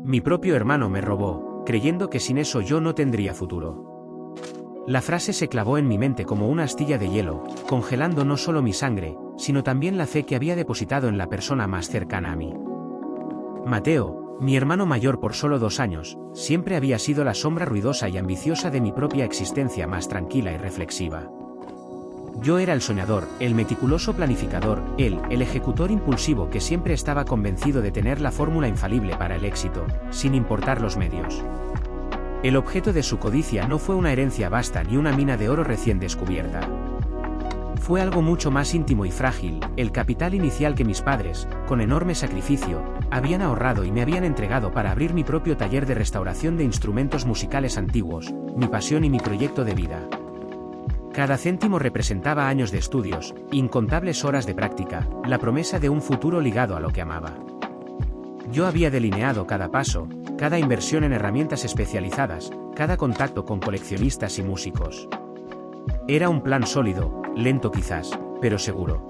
Mi propio hermano me robó, creyendo que sin eso yo no tendría futuro. La frase se clavó en mi mente como una astilla de hielo, congelando no solo mi sangre, sino también la fe que había depositado en la persona más cercana a mí. Mateo, mi hermano mayor por solo 2 años, siempre había sido la sombra ruidosa y ambiciosa de mi propia existencia más tranquila y reflexiva. Yo era el soñador, el meticuloso planificador, el ejecutor impulsivo que siempre estaba convencido de tener la fórmula infalible para el éxito, sin importar los medios. El objeto de su codicia no fue una herencia vasta ni una mina de oro recién descubierta. Fue algo mucho más íntimo y frágil, el capital inicial que mis padres, con enorme sacrificio, habían ahorrado y me habían entregado para abrir mi propio taller de restauración de instrumentos musicales antiguos, mi pasión y mi proyecto de vida. Cada céntimo representaba años de estudios, incontables horas de práctica, la promesa de un futuro ligado a lo que amaba. Yo había delineado cada paso, cada inversión en herramientas especializadas, cada contacto con coleccionistas y músicos. Era un plan sólido, lento quizás, pero seguro.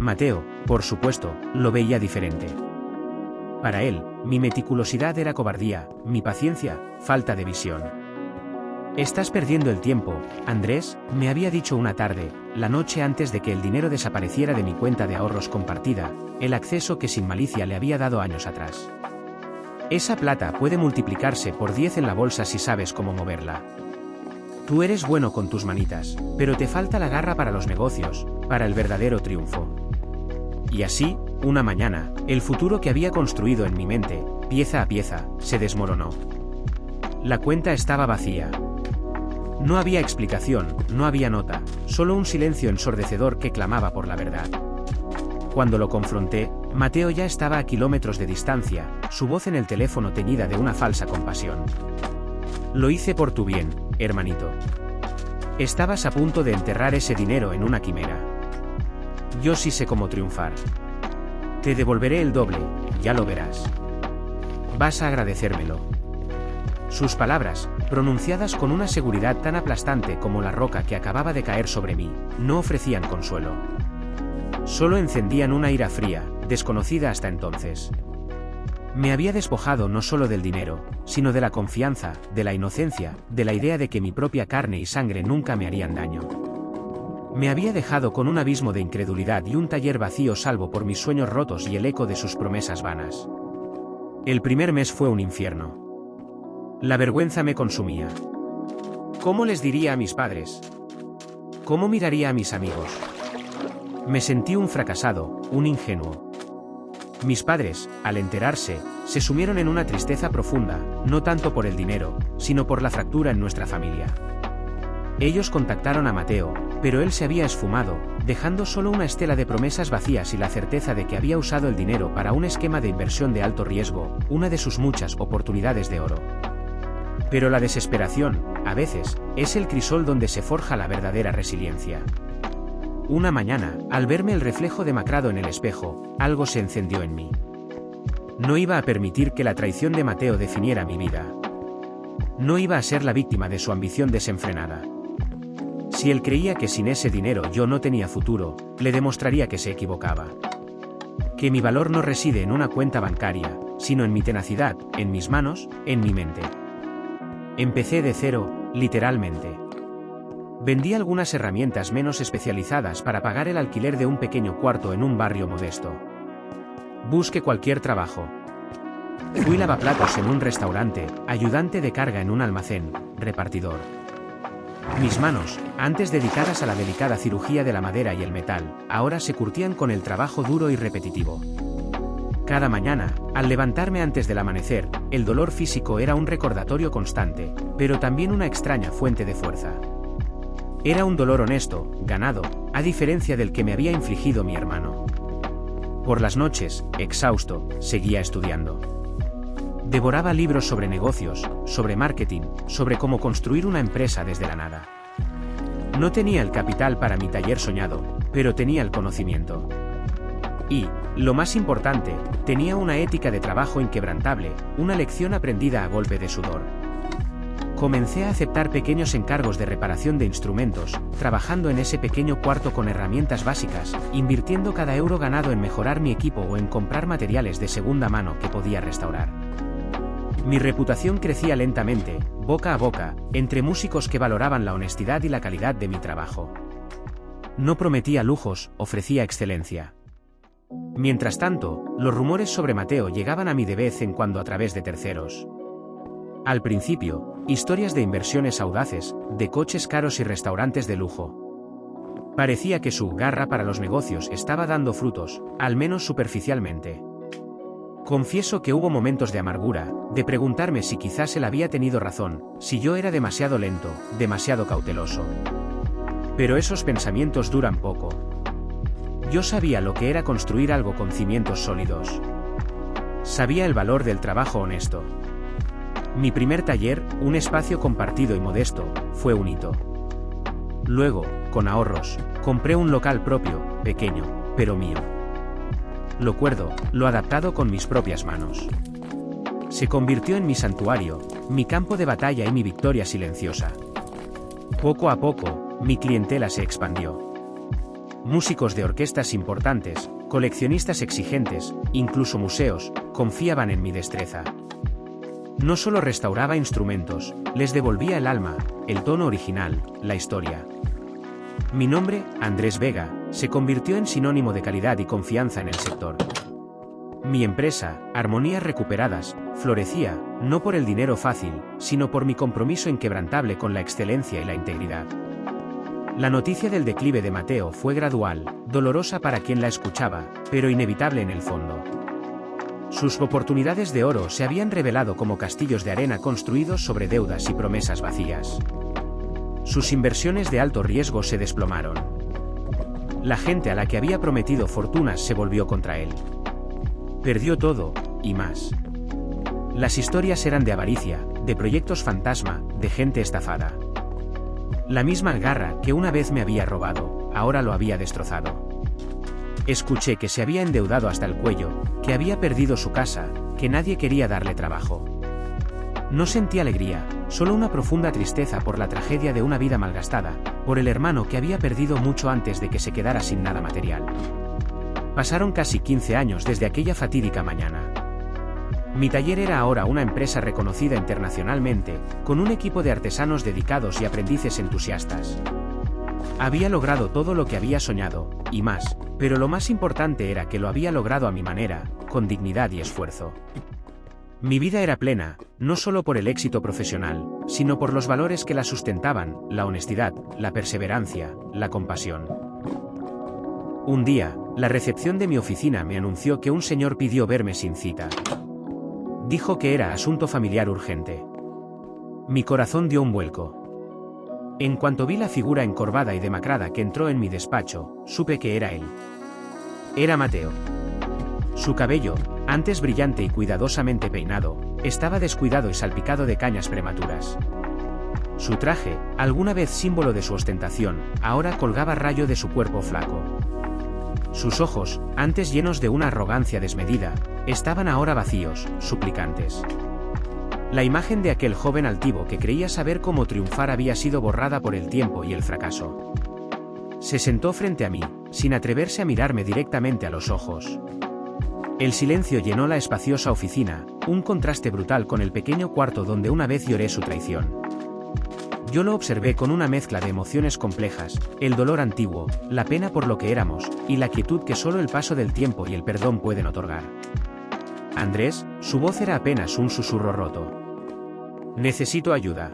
Mateo, por supuesto, lo veía diferente. Para él, mi meticulosidad era cobardía, mi paciencia, falta de visión. «Estás perdiendo el tiempo, Andrés», me había dicho una tarde, la noche antes de que el dinero desapareciera de mi cuenta de ahorros compartida, el acceso que sin malicia le había dado años atrás. «Esa plata puede multiplicarse por 10 en la bolsa si sabes cómo moverla. Tú eres bueno con tus manitas, pero te falta la garra para los negocios, para el verdadero triunfo». Y así, una mañana, el futuro que había construido en mi mente, pieza a pieza, se desmoronó. La cuenta estaba vacía. No había explicación, no había nota, solo un silencio ensordecedor que clamaba por la verdad. Cuando lo confronté, Mateo ya estaba a kilómetros de distancia, su voz en el teléfono teñida de una falsa compasión. «Lo hice por tu bien, hermanito. Estabas a punto de enterrar ese dinero en una quimera. Yo sí sé cómo triunfar. Te devolveré el doble, ya lo verás. Vas a agradecérmelo». Sus palabras, pronunciadas con una seguridad tan aplastante como la roca que acababa de caer sobre mí, no ofrecían consuelo. Solo encendían una ira fría, desconocida hasta entonces. Me había despojado no solo del dinero, sino de la confianza, de la inocencia, de la idea de que mi propia carne y sangre nunca me harían daño. Me había dejado con un abismo de incredulidad y un taller vacío salvo por mis sueños rotos y el eco de sus promesas vanas. El primer mes fue un infierno. La vergüenza me consumía. ¿Cómo les diría a mis padres? ¿Cómo miraría a mis amigos? Me sentí un fracasado, un ingenuo. Mis padres, al enterarse, se sumieron en una tristeza profunda, no tanto por el dinero, sino por la fractura en nuestra familia. Ellos contactaron a Mateo, pero él se había esfumado, dejando solo una estela de promesas vacías y la certeza de que había usado el dinero para un esquema de inversión de alto riesgo, una de sus muchas oportunidades de oro. Pero la desesperación, a veces, es el crisol donde se forja la verdadera resiliencia. Una mañana, al verme el reflejo demacrado en el espejo, algo se encendió en mí. No iba a permitir que la traición de Mateo definiera mi vida. No iba a ser la víctima de su ambición desenfrenada. Si él creía que sin ese dinero yo no tenía futuro, le demostraría que se equivocaba. Que mi valor no reside en una cuenta bancaria, sino en mi tenacidad, en mis manos, en mi mente. Empecé de cero, literalmente. Vendí algunas herramientas menos especializadas para pagar el alquiler de un pequeño cuarto en un barrio modesto. Busqué cualquier trabajo. Fui lavaplatos en un restaurante, ayudante de carga en un almacén, repartidor. Mis manos, antes dedicadas a la delicada cirugía de la madera y el metal, ahora se curtían con el trabajo duro y repetitivo. Cada mañana, al levantarme antes del amanecer, el dolor físico era un recordatorio constante, pero también una extraña fuente de fuerza. Era un dolor honesto, ganado, a diferencia del que me había infligido mi hermano. Por las noches, exhausto, seguía estudiando. Devoraba libros sobre negocios, sobre marketing, sobre cómo construir una empresa desde la nada. No tenía el capital para mi taller soñado, pero tenía el conocimiento. Y, lo más importante, tenía una ética de trabajo inquebrantable, una lección aprendida a golpe de sudor. Comencé a aceptar pequeños encargos de reparación de instrumentos, trabajando en ese pequeño cuarto con herramientas básicas, invirtiendo cada euro ganado en mejorar mi equipo o en comprar materiales de segunda mano que podía restaurar. Mi reputación crecía lentamente, boca a boca, entre músicos que valoraban la honestidad y la calidad de mi trabajo. No prometía lujos, ofrecía excelencia. Mientras tanto, los rumores sobre Mateo llegaban a mí de vez en cuando a través de terceros. Al principio, historias de inversiones audaces, de coches caros y restaurantes de lujo. Parecía que su garra para los negocios estaba dando frutos, al menos superficialmente. Confieso que hubo momentos de amargura, de preguntarme si quizás él había tenido razón, si yo era demasiado lento, demasiado cauteloso. Pero esos pensamientos duran poco. Yo sabía lo que era construir algo con cimientos sólidos. Sabía el valor del trabajo honesto. Mi primer taller, un espacio compartido y modesto, fue un hito. Luego, con ahorros, compré un local propio, pequeño, pero mío. Lo cuerdo, lo adaptado con mis propias manos. Se convirtió en mi santuario, mi campo de batalla y mi victoria silenciosa. Poco a poco, mi clientela se expandió. Músicos de orquestas importantes, coleccionistas exigentes, incluso museos, confiaban en mi destreza. No solo restauraba instrumentos, les devolvía el alma, el tono original, la historia. Mi nombre, Andrés Vega, se convirtió en sinónimo de calidad y confianza en el sector. Mi empresa, Armonías Recuperadas, florecía, no por el dinero fácil, sino por mi compromiso inquebrantable con la excelencia y la integridad. La noticia del declive de Mateo fue gradual, dolorosa para quien la escuchaba, pero inevitable en el fondo. Sus oportunidades de oro se habían revelado como castillos de arena construidos sobre deudas y promesas vacías. Sus inversiones de alto riesgo se desplomaron. La gente a la que había prometido fortunas se volvió contra él. Perdió todo, y más. Las historias eran de avaricia, de proyectos fantasma, de gente estafada. La misma garra que una vez me había robado, ahora lo había destrozado. Escuché que se había endeudado hasta el cuello, que había perdido su casa, que nadie quería darle trabajo. No sentí alegría, solo una profunda tristeza por la tragedia de una vida malgastada, por el hermano que había perdido mucho antes de que se quedara sin nada material. Pasaron casi 15 años desde aquella fatídica mañana. Mi taller era ahora una empresa reconocida internacionalmente, con un equipo de artesanos dedicados y aprendices entusiastas. Había logrado todo lo que había soñado, y más, pero lo más importante era que lo había logrado a mi manera, con dignidad y esfuerzo. Mi vida era plena, no solo por el éxito profesional, sino por los valores que la sustentaban, la honestidad, la perseverancia, la compasión. Un día, la recepción de mi oficina me anunció que un señor pidió verme sin cita. Dijo que era asunto familiar urgente. Mi corazón dio un vuelco. En cuanto vi la figura encorvada y demacrada que entró en mi despacho, supe que era él. Era Mateo. Su cabello, antes brillante y cuidadosamente peinado, estaba descuidado y salpicado de cañas prematuras. Su traje, alguna vez símbolo de su ostentación, ahora colgaba rayo de su cuerpo flaco. Sus ojos, antes llenos de una arrogancia desmedida, estaban ahora vacíos, suplicantes. La imagen de aquel joven altivo que creía saber cómo triunfar había sido borrada por el tiempo y el fracaso. Se sentó frente a mí, sin atreverse a mirarme directamente a los ojos. El silencio llenó la espaciosa oficina, un contraste brutal con el pequeño cuarto donde una vez lloré su traición. Yo lo observé con una mezcla de emociones complejas, el dolor antiguo, la pena por lo que éramos, y la quietud que solo el paso del tiempo y el perdón pueden otorgar. Andrés, su voz era apenas un susurro roto. Necesito ayuda.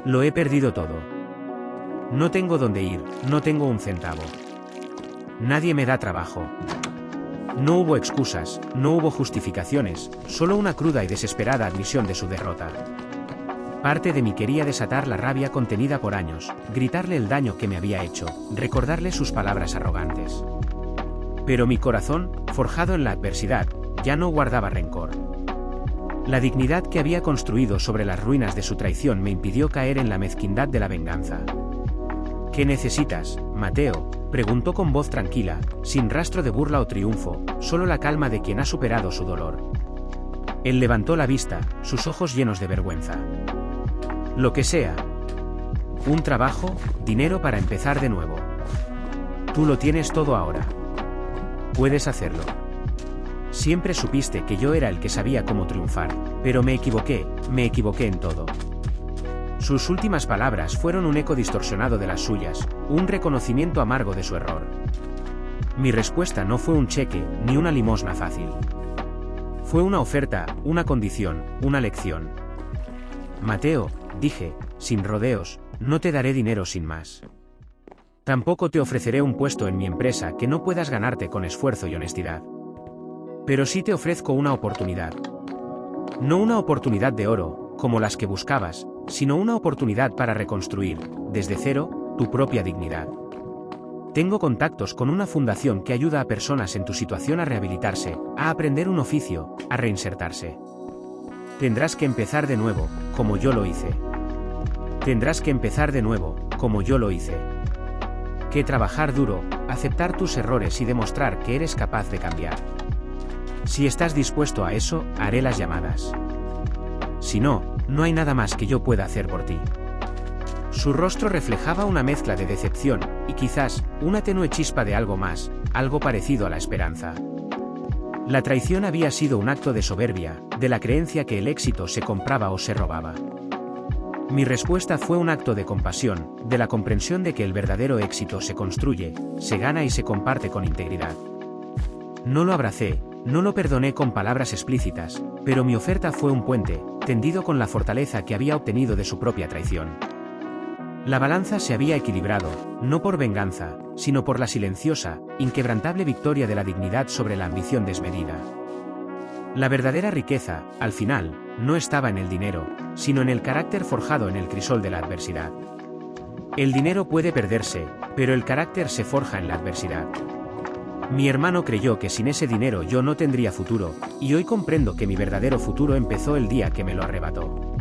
Lo he perdido todo. No tengo dónde ir, no tengo un centavo. Nadie me da trabajo. No hubo excusas, no hubo justificaciones, solo una cruda y desesperada admisión de su derrota. Parte de mí quería desatar la rabia contenida por años, gritarle el daño que me había hecho, recordarle sus palabras arrogantes. Pero mi corazón, forjado en la adversidad, ya no guardaba rencor. La dignidad que había construido sobre las ruinas de su traición me impidió caer en la mezquindad de la venganza. ¿Qué necesitas, Mateo?, preguntó con voz tranquila, sin rastro de burla o triunfo, solo la calma de quien ha superado su dolor. Él levantó la vista, sus ojos llenos de vergüenza. Lo que sea. Un trabajo, dinero para empezar de nuevo. Tú lo tienes todo ahora. Puedes hacerlo. Siempre supiste que yo era el que sabía cómo triunfar, pero me equivoqué en todo. Sus últimas palabras fueron un eco distorsionado de las suyas, un reconocimiento amargo de su error. Mi respuesta no fue un cheque, ni una limosna fácil. Fue una oferta, una condición, una lección. Mateo, dije, sin rodeos, no te daré dinero sin más. Tampoco te ofreceré un puesto en mi empresa que no puedas ganarte con esfuerzo y honestidad. Pero sí te ofrezco una oportunidad. No una oportunidad de oro, como las que buscabas, sino una oportunidad para reconstruir, desde cero, tu propia dignidad. Tengo contactos con una fundación que ayuda a personas en tu situación a rehabilitarse, a aprender un oficio, a reinsertarse. Tendrás que empezar de nuevo, como yo lo hice. Tendrás que empezar de nuevo, como yo lo hice. Que trabajar duro, aceptar tus errores y demostrar que eres capaz de cambiar. Si estás dispuesto a eso, haré las llamadas. Si no, no hay nada más que yo pueda hacer por ti. Su rostro reflejaba una mezcla de decepción, y quizás, una tenue chispa de algo más, algo parecido a la esperanza. La traición había sido un acto de soberbia, de la creencia que el éxito se compraba o se robaba. Mi respuesta fue un acto de compasión, de la comprensión de que el verdadero éxito se construye, se gana y se comparte con integridad. No lo abracé, no lo perdoné con palabras explícitas, pero mi oferta fue un puente, tendido con la fortaleza que había obtenido de su propia traición. La balanza se había equilibrado, no por venganza, sino por la silenciosa, inquebrantable victoria de la dignidad sobre la ambición desmedida. La verdadera riqueza, al final, no estaba en el dinero, sino en el carácter forjado en el crisol de la adversidad. El dinero puede perderse, pero el carácter se forja en la adversidad. Mi hermano creyó que sin ese dinero yo no tendría futuro, y hoy comprendo que mi verdadero futuro empezó el día que me lo arrebató.